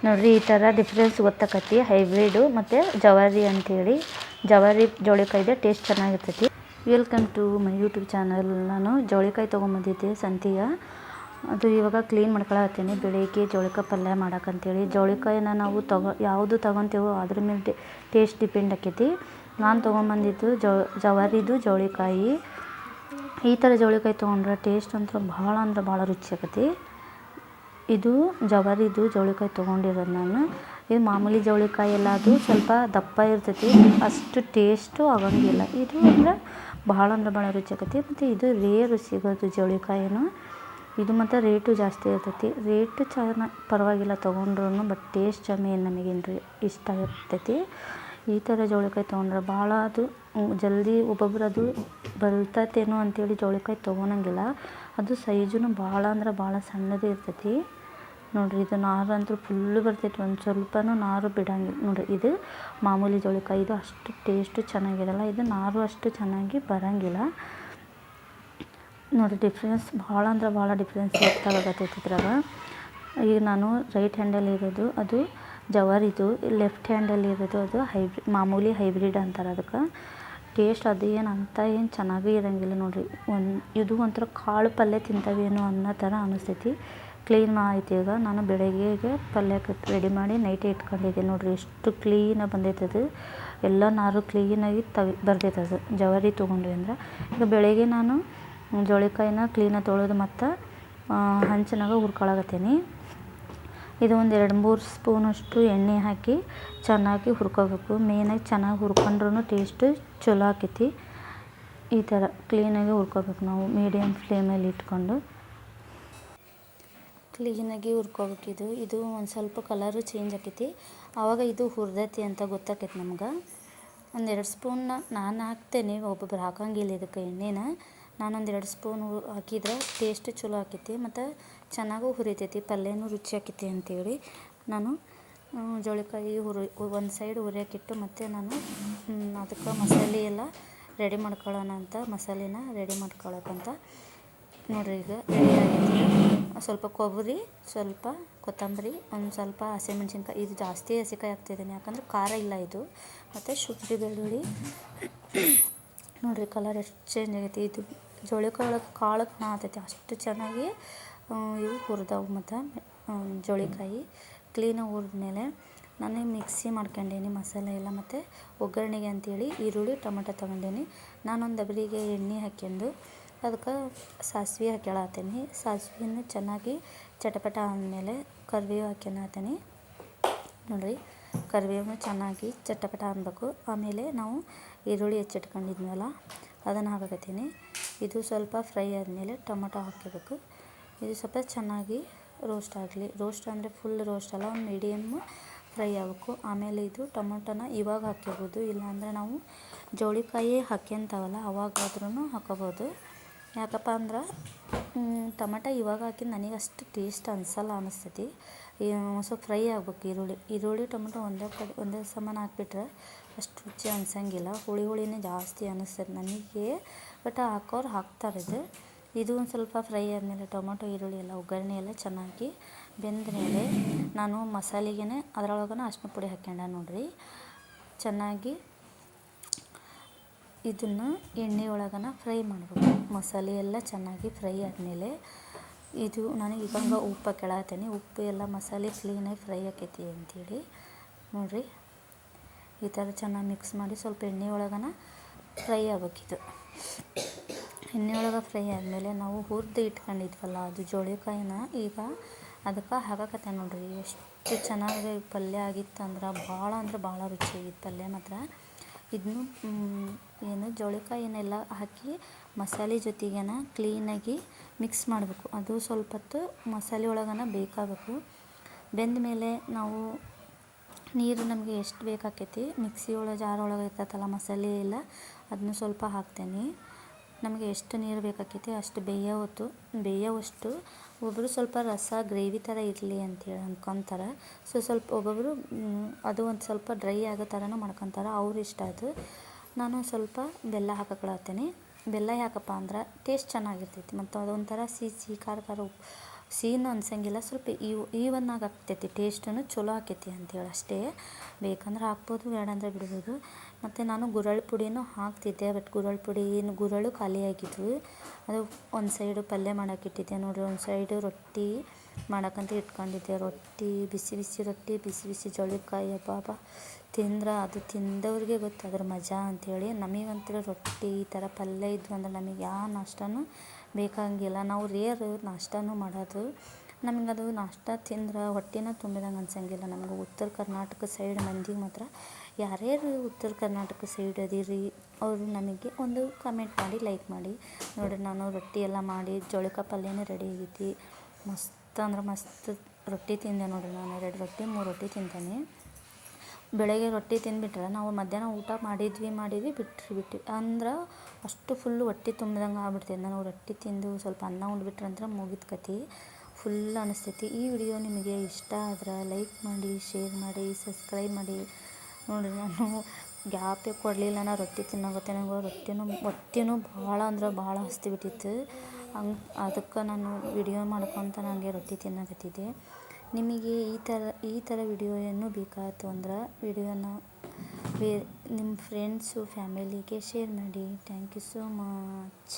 ನೋಡಿರಿ ಈ ಥರ ಡಿಫ್ರೆನ್ಸ್ ಗೊತ್ತಾಕತಿ ಹೈಬ್ರಿಡು ಮತ್ತು ಜವಾರಿ ಅಂಥೇಳಿ. ಜವಾರಿ ಜೋಳಿಕಾಯಿದೆ ಟೇಸ್ಟ್ ಚೆನ್ನಾಗಿರ್ತೈತಿ. Welcome to my YouTube channel. ನಾನು ಜೋಳಿಕಾಯಿ ತೊಗೊಂಬಂದಿದ್ದೆ ಸಂತಿಗೆ. ಅದು ಇವಾಗ ಕ್ಲೀನ್ ಮಾಡ್ಕೊಳತ್ತೀನಿ ಬೆಳಿಗ್ಗೆ ಜೋಳಿಕಾಯಿ ಪಲ್ಯ ಮಾಡೋಕ್ಕಂತೇಳಿ. ಜೋಳಿಕಾಯಿನ ನಾವು ಯಾವುದು ತೊಗೊತೇವೋ ಅದ್ರ ಮೇಲೆ ಟೇಸ್ಟ್ ಡಿಪೆಂಡ್ ಆಕೈತಿ. ನಾನು ತೊಗೊಂಬಂದಿದ್ದು ಜವಾರಿದು ಜೋಳಿಕಾಯಿ. ಈ ಥರ ಜೋಳಿಕಾಯಿ ತೊಗೊಂಡ್ರೆ ಟೇಸ್ಟ್ ಅಂತೂ ಭಾಳ ಅಂದ್ರೆ ಭಾಳ ರುಚಿ ಆಕತಿ. ಇದು ಜವಾರಿದು ಜೋಳಿಕಾಯಿ ತೊಗೊಂಡಿರೋದು ನಾನು. ಇದು ಮಾಮೂಲಿ ಜೋಳಿಕಾಯಿ ಎಲ್ಲ ಅದು ಸ್ವಲ್ಪ ದಪ್ಪ ಇರ್ತೈತಿ, ಅಷ್ಟು ಟೇಸ್ಟು ಆಗೋಂಗಿಲ್ಲ. ಇದು ಅಂದರೆ ಭಾಳ ಅಂದ್ರೆ ಭಾಳ ರುಚಿ ಆಕತಿ. ಮತ್ತು ಇದು ರೇರು ಸಿಗೋದು ಜೋಳಿಕಾಯಿನೂ. ಇದು ಮತ್ತು ರೇಟು ಜಾಸ್ತಿ ಇರ್ತೈತಿ. ರೇಟು ಪರವಾಗಿಲ್ಲ ತೊಗೊಂಡ್ರು, ಬಟ್ ಟೇಸ್ಟ್ ಮೇನ್ ನಮಗೇನು ಇಷ್ಟ ಇರ್ತೈತಿ. ಈ ಥರ ಜೋಳಿಕಾಯಿ ತೊಗೊಂಡ್ರೆ ಭಾಳ ಅದು ಜಲ್ದಿ ಒಬ್ಬೊಬ್ರು ಅದು ಬರ್ತೈತೇನೋ ಅಂಥೇಳಿ ಜೋಳಿಕಾಯಿ ತೊಗೊಳಂಗಿಲ್ಲ. ಅದು ಸೈಜೂ ಭಾಳ ಅಂದ್ರೆ ಭಾಳ ಸಣ್ಣದು ಇರ್ತೈತಿ. ನೋಡಿರಿ ಇದು ನಾರು ಅಂತೂ ಫುಲ್ಲು ಬರ್ತೈತಿ, ಒಂದು ಸ್ವಲ್ಪನೂ ನಾರು ಬಿಡೋಂಗಿಲ್ಲ. ನೋಡಿರಿ ಇದು ಮಾಮೂಲಿ ಜೋಳಿಕಾಯಿ, ಇದು ಅಷ್ಟು ಟೇಸ್ಟು ಚೆನ್ನಾಗಿರಲ್ಲ. ಇದು ನಾರು ಅಷ್ಟು ಚೆನ್ನಾಗಿ ಬರೋಂಗಿಲ್ಲ. ನೋಡಿ ಡಿಫ್ರೆನ್ಸ್ ಭಾಳ ಅಂದ್ರೆ ಭಾಳ ಡಿಫ್ರೆನ್ಸ್ ಗೊತ್ತಾಗತ್ತೈತಿ ಇದ್ರಾಗ. ಈಗ ನಾನು ರೈಟ್ ಹ್ಯಾಂಡಲ್ಲಿ ಇರೋದು ಅದು ಜವಾರಿದು, ಲೆಫ್ಟ್ ಹ್ಯಾಂಡಲ್ಲಿ ಇರೋದು ಅದು ಮಾಮೂಲಿ ಹೈಬ್ರಿಡ್ ಅಂತಾರೆ ಅದಕ್ಕೆ. ಟೇಸ್ಟ್ ಅದು ಏನು ಚೆನ್ನಾಗೇ ಇರೋಂಗಿಲ್ಲ. ನೋಡಿರಿ ಇದು ಒಂಥರ ಕಾಳು ಪಲ್ಯ ತಿಂತಾವೇನೋ ಅನ್ನೋ ಥರ ಅನ್ನಿಸ್ತೈತಿ. ಕ್ಲೀನ್ ಆಯ್ತು. ಈಗ ನಾನು ಬೆಳಗ್ಗೆಗೆ ಪಲ್ಯಕ್ಕೆ ರೆಡಿ ಮಾಡಿ ನೈಟೇ ಇಟ್ಕೊಂಡಿದ್ದೆ. ನೋಡಿರಿ ಎಷ್ಟು ಕ್ಲೀನಾಗಿ ಬಂದೈತದು, ಎಲ್ಲ ನಾರು ಕ್ಲೀನಾಗಿ ಬರ್ತೈತೆ ಅದು ಜವಾರಿ ತೊಗೊಂಡ್ವಿ ಅಂದ್ರೆ. ಈಗ ಬೆಳಗ್ಗೆ ನಾನು ಜೋಳಿಕಾಯಿನ ಕ್ಲೀನಾಗಿ ತೊಳೆದು ಮತ್ತು ಹಂಚಿನಾಗ ಹುರ್ಕೊಳಕತ್ತೀನಿ. ಇದು ಒಂದು 2-3 ಸ್ಪೂನಷ್ಟು ಎಣ್ಣೆ ಹಾಕಿ ಚೆನ್ನಾಗಿ ಹುರ್ಕೋಬೇಕು. ಮೇನಾಗಿ ಚೆನ್ನಾಗಿ ಹುರ್ಕೊಂಡ್ರೂ ಟೇಸ್ಟು ಚಲೋ ಆಕೈತಿ. ಈ ಥರ ಕ್ಲೀನಾಗಿ ಹುರ್ಕೋಬೇಕು ನಾವು ಮೀಡಿಯಮ್ ಫ್ಲೇಮಲ್ಲಿ ಇಟ್ಕೊಂಡು ಕ್ಲೀನಾಗಿ ಹುರ್ಕೋಬೇಕಿದು. ಇದು ಒಂದು ಸ್ವಲ್ಪ ಕಲರು ಚೇಂಜ್ ಆಕೈತಿ, ಆವಾಗ ಇದು ಹುರಿದೈತಿ ಅಂತ ಗೊತ್ತಾಕೈತಿ ನಮ್ಗೆ. 1-2 ಸ್ಪೂನ್ ನಾನು ಹಾಕ್ತೇನೆ, ಒಬ್ಬೊಬ್ರು ಹಾಕೋಂಗಿಲ್ಲ ಇದಕ್ಕೆ ಎಣ್ಣೆನ. ನಾನೊಂದು 2 ಸ್ಪೂನ್ ಹಾಕಿದ್ರೆ ಟೇಸ್ಟ್ ಚಲೋ ಆಕೈತಿ ಮತ್ತು ಚೆನ್ನಾಗೂ ಹುರಿತೈತಿ, ಪಲ್ಯನೂ ರುಚಿ ಆಕೈತಿ ಅಂಥೇಳಿ ನಾನು ಜೋಳಿಕಾಯಿ ಒಂದು ಸೈಡ್ ಹುರಿಯೋಕ್ಕಿಟ್ಟು ಮತ್ತು ನಾನು ಅದಕ್ಕೆ ಮಸಾಲೆ ಎಲ್ಲ ರೆಡಿ ಮಾಡ್ಕೊಳ್ಳೋಣ ಅಂತ ಮಸಾಲೆನ ರೆಡಿ ಮಾಡ್ಕೊಳ್ಳೋಕ್ಕಂತ. ನೋಡಿರಿ ಈಗ ರೆಡಿ ಆಗೈತಿ. ಸ್ವಲ್ಪ ಕೊಬ್ಬರಿ, ಸ್ವಲ್ಪ ಕೊತ್ತಂಬರಿ, ಒಂದು ಸ್ವಲ್ಪ ಹಸಿಮೆಣ್ಸಿನ್ಕಾಯಿ. ಇದು ಜಾಸ್ತಿ ಹಸಿಕಾಯಿ ಹಾಕ್ತಿದ್ದೀನಿ ಯಾಕಂದ್ರೆ ಖಾರ ಇಲ್ಲ ಇದು. ಮತ್ತು ಶುಂಠಿ ಬೆಳ್ಳುಳ್ಳಿ. ನೋಡಿರಿ ಕಲರ್ ಎಷ್ಟು ಚೇಂಜ್ ಆಗೈತಿ. ಇದು ಜೋಳಿಕಾಯಿ ಒಳಗೆ ಕಾಳು ಕಾಣತೈತಿ ಅಷ್ಟು ಚೆನ್ನಾಗಿ ಇವು ಹುರಿದವು. ಮತ್ತು ಜೋಳಿಕಾಯಿ ಕ್ಲೀನಾಗಿ ಹುರಿದ್ಮೇಲೆ ನಾನು ಮಿಕ್ಸಿ ಮಾಡ್ಕೊಂಡೀನಿ ಮಸಾಲೆ ಎಲ್ಲ. ಮತ್ತು ಒಗ್ಗರಣೆಗೆ ಅಂಥೇಳಿ ಈರುಳ್ಳಿ ಟೊಮೆಟೊ ತೊಗೊಂಡೀನಿ. ನಾನೊಂದು ಡಬರಿಗೆ ಎಣ್ಣೆ ಹಾಕ್ಯಂಡು ಅದಕ್ಕೆ ಸಾಸಿವೆ ಹಾಕ್ಯಾಳತ್ತೀನಿ. ಸಾಸಿವೆಯನ್ನು ಚೆನ್ನಾಗಿ ಚಟಪಟ ಆದಮೇಲೆ ಕರಿಬೇವು ಹಾಕ್ಯಾಳತ್ತೀನಿ. ನೋಡಿರಿ ಕರಿಬೇವು ಚೆನ್ನಾಗಿ ಚಟಪಟ ಅನ್ನಬೇಕು. ಆಮೇಲೆ ನಾವು ಈರುಳ್ಳಿ ಹೆಚ್ಚಿಟ್ಕೊಂಡಿದ್ಮೇಲೆ ಅದನ್ನು ಹಾಕಕತ್ತೀನಿ. ಇದು ಸ್ವಲ್ಪ ಫ್ರೈ ಆದಮೇಲೆ ಟೊಮೆಟೊ ಹಾಕಬೇಕು. ಇದು ಸ್ವಲ್ಪ ಚೆನ್ನಾಗಿ ರೋಸ್ಟ್ ಆಗಲಿ. ರೋಸ್ಟ್ ಅಂದರೆ ಫುಲ್ ರೋಸ್ಟ್ ಅಲ್ಲ, ಒಂದು ಮೀಡಿಯಮ್ ಫ್ರೈ ಆಗಬೇಕು. ಆಮೇಲೆ ಇದು ಟೊಮೆಟೊನ ಇವಾಗ ಹಾಕ್ಕೋಬೋದು, ಇಲ್ಲಾಂದರೆ ನಾವು ಜೋಳಿಕಾಯಿ ಹಾಕ್ಯಂತಾವಲ್ಲ ಅವಾಗಾದ್ರೂ ಹಾಕೋಬೋದು. ಯಾಕಪ್ಪ ಅಂದ್ರೆ ಟೊಮೆಟೊ ಇವಾಗ ಹಾಕಿದ್ದು ನನಗೆ ಅಷ್ಟು ಟೇಸ್ಟ್ ಅನಿಸಲ್ಲ ಅನ್ನಿಸ್ತೈತಿ. ಸ್ವಲ್ಪ ಫ್ರೈ ಆಗ್ಬೇಕು. ಈರುಳ್ಳಿ ಟೊಮೆಟೊ ಒಂದೇ ಸಮಾನ ಹಾಕ್ಬಿಟ್ರೆ ಅಷ್ಟು ರುಚಿ ಅನ್ಸಂಗಿಲ್ಲ. ಹುಳಿನೇ ಜಾಸ್ತಿ ಅನ್ನಿಸ್ತೈತೆ ನನಗೆ, ಬಟ್ ಹಾಕೋರು ಹಾಕ್ತಾರೆ. ಇದು ಒಂದು ಸ್ವಲ್ಪ ಫ್ರೈ ಆದಮೇಲೆ ಟೊಮೆಟೊ ಈರುಳ್ಳಿ ಎಲ್ಲ ಒಗ್ಗರಣೆ ಎಲ್ಲ ಚೆನ್ನಾಗಿ ಬೆಂದ ಮೇಲೆ ನಾನು ಮಸಾಲೆಗೆ ಅದರೊಳಗನ ಅರಿಶಿನ ಪುಡಿ ಹಾಕ್ಕೊಂಡೆ. ನೋಡಿರಿ ಚೆನ್ನಾಗಿ ಇದನ್ನು ಎಣ್ಣೆ ಒಳಗನ ಫ್ರೈ ಮಾಡಬೇಕು. ಮಸಾಲೆ ಎಲ್ಲ ಚೆನ್ನಾಗಿ ಫ್ರೈ ಆದಮೇಲೆ ಇದು ನಾನು ಇವಾಗ ಉಪ್ಪು ಹಾಕ್ಯಾಳತ್ತೀನಿ. ಉಪ್ಪು ಎಲ್ಲ ಮಸಾಲೆ ಕ್ಲೀನಾಗಿ ಫ್ರೈ ಆಕೈತಿ ಅಂಥೇಳಿ. ನೋಡಿರಿ ಈ ಥರ ಚೆನ್ನಾಗಿ ಮಿಕ್ಸ್ ಮಾಡಿ ಸ್ವಲ್ಪ ಎಣ್ಣೆ ಒಳಗನ ಫ್ರೈ ಆಗ್ಬೇಕಿದು. ಎಣ್ಣೆ ಒಳಗೆ ಫ್ರೈ ಆದಮೇಲೆ ನಾವು ಹುರಿದು ಇಟ್ಕೊಂಡಿದ್ವಲ್ಲ ಅದು ಜೋಳಿಕಾಯಿನ ಈಗ ಅದಕ್ಕೆ ಹಾಕಕತ್ತೆ. ನೋಡಿರಿ ಎಷ್ಟು ಚೆನ್ನಾಗಿ ಪಲ್ಯ ಆಗಿತ್ತು ಅಂದ್ರೆ ಭಾಳ ರುಚಿ ಆಗಿತ್ತು ಪಲ್ಯ ಮಾತ್ರ. ಇದನ್ನು ಜೋಳಿಕಾಯಿನೆಲ್ಲ ಹಾಕಿ ಮಸಾಲೆ ಜೊತೆಗೇನ ಕ್ಲೀನಾಗಿ ಮಿಕ್ಸ್ ಮಾಡಬೇಕು. ಅದು ಸ್ವಲ್ಪ ಹೊತ್ತು ಮಸಾಲೆ ಒಳಗನ ಬೇಕಾಗಬೇಕು. ಬೆಂದ ಮೇಲೆ ನಾವು ನೀರು ನಮಗೆ ಎಷ್ಟು ಬೇಕಾಕೈತಿ ಮಿಕ್ಸಿ ಜಾರ್ ಒಳಗೆ ಇರ್ತೈತಲ್ಲ ಮಸಾಲೆ ಎಲ್ಲ ಅದನ್ನು ಸ್ವಲ್ಪ ಹಾಕ್ತೇನೆ. ನಮಗೆ ಎಷ್ಟು ನೀರು ಬೇಕಾಕೈತಿ ಅಷ್ಟು ಬೇಯೋವಷ್ಟು. ಒಬ್ಬರು ಸ್ವಲ್ಪ ರಸ ಗ್ರೇವಿ ಥರ ಇರಲಿ ಅಂತೇಳಿ ಅಂದ್ಕೊತಾರೆ. ಸ್ವಲ್ಪ ಒಬ್ಬೊಬ್ಬರು ಅದು ಒಂದು ಸ್ವಲ್ಪ ಡ್ರೈ ಆಗೋ ಥರನೂ ಮಾಡ್ಕೊತಾರೆ, ಅವ್ರ ಇಷ್ಟ ಅದು. ನಾನು ಸ್ವಲ್ಪ ಬೆಲ್ಲ ಹಾಕಕ್ಳತ್ತೀನಿ. ಬೆಲ್ಲ ಯಾಕಪ್ಪ ಅಂದ್ರೆ ಟೇಸ್ಟ್ ಚೆನ್ನಾಗಿರ್ತೈತಿ ಮತ್ತು ಅದೊಂಥರ ಸಿಹಿ ಖಾರ ಸಿಹಿನೂ ಅನ್ಸಂಗಿಲ್ಲ, ಸ್ವಲ್ಪ ಈವನ್ ಆಗಿ ಆಗ್ತೈತಿ, ಟೇಸ್ಟೂ ಚಲೋ ಆಕೈತಿ ಅಂತೇಳಿ ಅಷ್ಟೇ. ಬೇಕಂದ್ರೆ ಹಾಕ್ಬೋದು, ಬೇಡಂದ್ರೆ ಬಿಡ್ಬೋದು. ಮತ್ತು ನಾನು ಗುರಳ್ ಪುಡಿನೂ ಹಾಕ್ತಿದ್ದೆ, ಬಟ್ ಗುರಳು ಖಾಲಿ ಆಗಿದ್ವು. ಅದು ಒಂದು ಸೈಡು ಪಲ್ಯ ಮಾಡೋಕೆ ಇಟ್ಟಿದ್ದೆ ನೋಡಿರಿ, ಒಂದು ಸೈಡು ರೊಟ್ಟಿ ಮಾಡೋಕ್ಕಂತ ಇಟ್ಕೊಂಡಿದ್ದೆ. ರೊಟ್ಟಿ ಬಿಸಿ ಬಿಸಿ ರೊಟ್ಟಿ, ಬಿಸಿ ಬಿಸಿ ಜೋಳಕಾಯಿ, ಅಬ್ಬಾ ತಿಂದ್ರೆ ಅದು ತಿಂದವ್ರಿಗೆ ಗೊತ್ತು ಅದ್ರ ಮಜಾ ಅಂಥೇಳಿ. ನಮಗಂತೂ ರೊಟ್ಟಿ ಈ ಥರ ಪಲ್ಯ ಇದ್ವು ಅಂದ್ರೆ ನಮಗೆ ಯಾವ ನಾಷ್ಟನೂ ಬೇಕಾಗಿಲ್ಲ. ನಾವು ರೇರ್ ನಾಷ್ಟನೂ ಮಾಡೋದು, ನಮಗದು ನಾಷ್ಟ ತಿಂದ್ರೆ ಹೊಟ್ಟೆನ ತುಂಬಿದಂಗೆ ಅನ್ಸಂಗಿಲ್ಲ. ನಮಗೆ ಉತ್ತರ ಕರ್ನಾಟಕ ಸೈಡ್ ಮಂದಿಗೆ ಮಾತ್ರ, ಯಾರ್ಯಾರು ಉತ್ತರ ಕರ್ನಾಟಕ ಸೈಡ್ ಅದೀರಿ ಅವರು ನಮಗೆ ಒಂದು ಕಮೆಂಟ್ ಮಾಡಿ, ಲೈಕ್ ಮಾಡಿ. ನೋಡಿರಿ, ನಾನು ರೊಟ್ಟಿ ಎಲ್ಲ ಮಾಡಿ ಜೋಳಕಾಯಿ ಪಲ್ಯನೂ ರೆಡಿ ಆಗೈತಿ. ಮಸ್ತ್ ಅಂದ್ರೆ ಮಸ್ತ್ ರೊಟ್ಟಿ ತಿಂದೆ ನೋಡಿರಿ. ನಾನು 2 ರೊಟ್ಟಿ 3 ರೊಟ್ಟಿ ತಿಂತೇನೆ. ಬೆಳಗ್ಗೆ ರೊಟ್ಟಿ ತಿಂದುಬಿಟ್ರೆ ನಾವು ಮಧ್ಯಾಹ್ನ ಊಟ ಮಾಡಿದ್ವಿ ಬಿಟ್ವಿ ಅಂದ್ರೆ ಅಷ್ಟು ಫುಲ್ಲು ಹೊಟ್ಟೆ ತುಂಬಿದಂಗೆ ಆಗ್ಬಿಡ್ತೈತೆ. ನಾವು ರೊಟ್ಟಿ ತಿಂದು ಸ್ವಲ್ಪ ಅನ್ನ ಉಂಡ್ಬಿಟ್ರೆ ಅಂದ್ರೆ ಮುಗಿದ ಕತೆ, ಫುಲ್ ಅನಿಸ್ತೈತಿ. ಈ ವಿಡಿಯೋ ನಿಮಗೆ ಇಷ್ಟ ಆದ್ರೆ ಲೈಕ್ ಮಾಡಿ, ಶೇರ್ ಮಾಡಿ, ಸಬ್ಸ್ಕ್ರೈಬ್ ಮಾಡಿ. ನೋಡಿರಿ, ನಾನು ಗ್ಯಾಪೇ ಕೊಡಲಿಲ್ಲ, ನಾ ರೊಟ್ಟಿ ತಿನ್ನೋಗುತ್ತೆ. ನನಗೆ ಹೊಟ್ಟೆನೂ ಭಾಳ ಅಂದ್ರೆ ಭಾಳ ಹಸ್ತಿಬಿಟ್ಟಿತ್ತು. ಅದಕ್ಕೆ ನಾನು ವಿಡಿಯೋ ಮಾಡ್ಕೊತ ನನಗೆ ರೊಟ್ಟಿ ತಿನ್ನಕತ್ತಿದ್ದೆ. ನಿಮಗೆ ಈ ಥರ ವಿಡಿಯೋ ಏನೂ ಬೇಕಾಯ್ತು ಅಂದ್ರೆ ವಿಡಿಯೋನ ನಿಮ್ಮ ಫ್ರೆಂಡ್ಸು ಫ್ಯಾಮಿಲಿಗೆ ಶೇರ್ ಮಾಡಿ. Thank you so much.